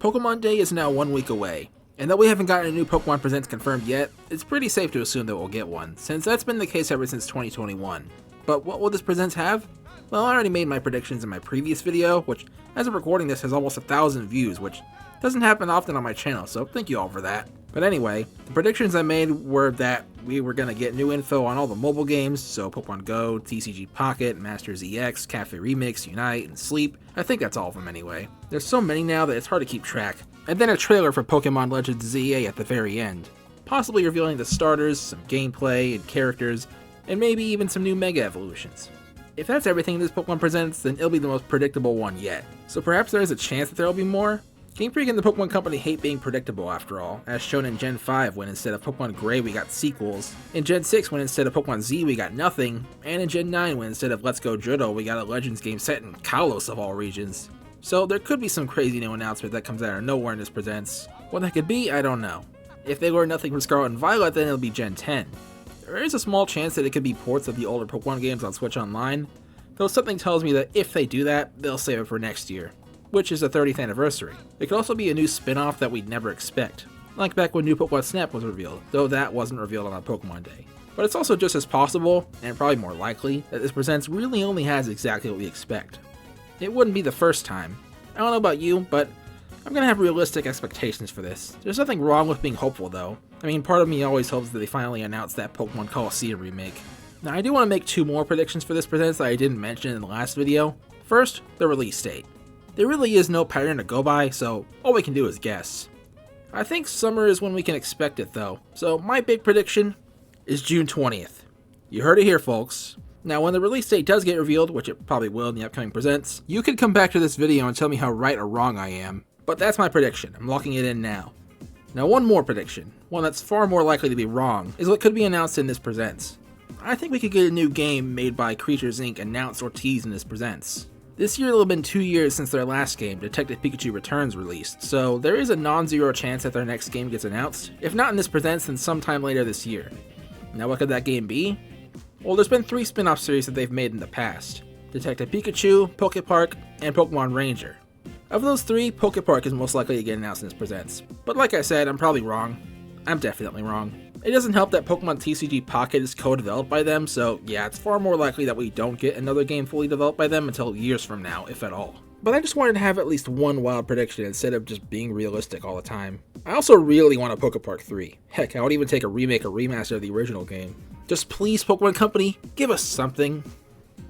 Pokemon Day is now 1 week away, and though we haven't gotten a new Pokemon Presents confirmed yet, it's pretty safe to assume that we'll get one, since that's been the case ever since 2021. But what will this Presents have? Well, I already made my predictions in my previous video, which, as of recording this, has almost 1,000 views, which doesn't happen often on my channel, so thank you all for that. But anyway, the predictions I made were that we were going to get new info on all the mobile games, so Pokemon Go, TCG Pocket, Masters EX, Cafe Remix, Unite, and Sleep. I think that's all of them anyway. There's so many now that it's hard to keep track. And then a trailer for Pokémon Legends Z-A at the very end, possibly revealing the starters, some gameplay and characters, and maybe even some new Mega Evolutions. If that's everything this Pokemon presents, then it'll be the most predictable one yet. So perhaps there is a chance that there will be more? Game Freak and the Pokemon Company hate being predictable after all, as shown in Gen 5 when instead of Pokemon Gray we got sequels, in Gen 6 when instead of Pokemon Z we got nothing, and in Gen 9 when instead of Let's Go Johto we got a Legends game set in Kalos of all regions. So there could be some crazy new announcement that comes out of nowhere in this Presents. What that could be, I don't know. If they learn nothing from Scarlet and Violet, then it'll be Gen 10. There is a small chance that it could be ports of the older Pokemon games on Switch Online, though something tells me that if they do that, they'll save it for next year, which is the 30th anniversary. It could also be a new spin-off that we'd never expect, like back when New Pokemon Snap was revealed, though that wasn't revealed on a Pokemon Day. But it's also just as possible, and probably more likely, that this Presents really only has exactly what we expect. It wouldn't be the first time. I don't know about you, but I'm gonna have realistic expectations for this. There's nothing wrong with being hopeful though. I mean, part of me always hopes that they finally announce that Pokemon Colosseum remake. Now I do want to make 2 more predictions for this Presents that I didn't mention in the last video. First, the release date. There really is no pattern to go by, so all we can do is guess. I think summer is when we can expect it though, so my big prediction is June 20th. You heard it here, folks. Now when the release date does get revealed, which it probably will in the upcoming Presents, you can come back to this video and tell me how right or wrong I am. But that's my prediction, I'm locking it in now. Now one more prediction, one that's far more likely to be wrong, is what could be announced in this Presents. I think we could get a new game made by Creatures Inc. announced or teased in this Presents. This year it'll have been 2 years since their last game, Detective Pikachu Returns, released, so there is a non-zero chance that their next game gets announced, if not in this Presents then sometime later this year. Now what could that game be? Well, there's been 3 spin-off series that they've made in the past: Detective Pikachu, Pokepark, and Pokemon Ranger. Of those 3, Pokepark is most likely to get announced in this Presents, but like I said, I'm probably wrong. I'm definitely wrong. It doesn't help that Pokemon TCG Pocket is co-developed by them, so yeah, it's far more likely that we don't get another game fully developed by them until years from now, if at all. But I just wanted to have at least one wild prediction instead of just being realistic all the time. I also really want a Pokepark 3. Heck, I would even take a remake or remaster of the original game. Just please, Pokemon Company, give us something.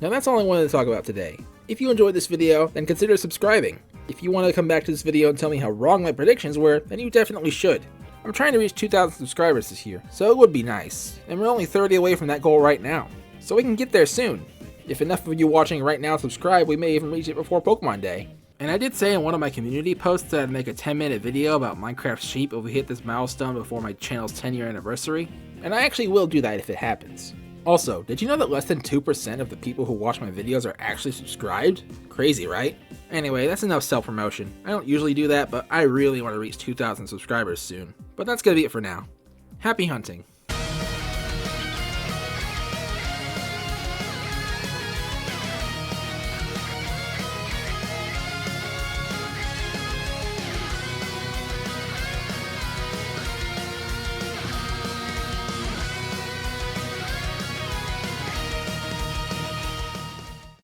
Now that's all I wanted to talk about today. If you enjoyed this video, then consider subscribing. If you want to come back to this video and tell me how wrong my predictions were, then you definitely should. I'm trying to reach 2,000 subscribers this year, so it would be nice. And we're only 30 away from that goal right now, so we can get there soon. If enough of you watching right now subscribe, we may even reach it before Pokemon Day. And I did say in one of my community posts that I'd make a 10-minute video about Minecraft sheep if we hit this milestone before my channel's 10-year anniversary, and I actually will do that if it happens. Also, did you know that less than 2% of the people who watch my videos are actually subscribed? Crazy, right? Anyway, that's enough self-promotion. I don't usually do that, but I really want to reach 2,000 subscribers soon. But that's gonna be it for now. Happy hunting.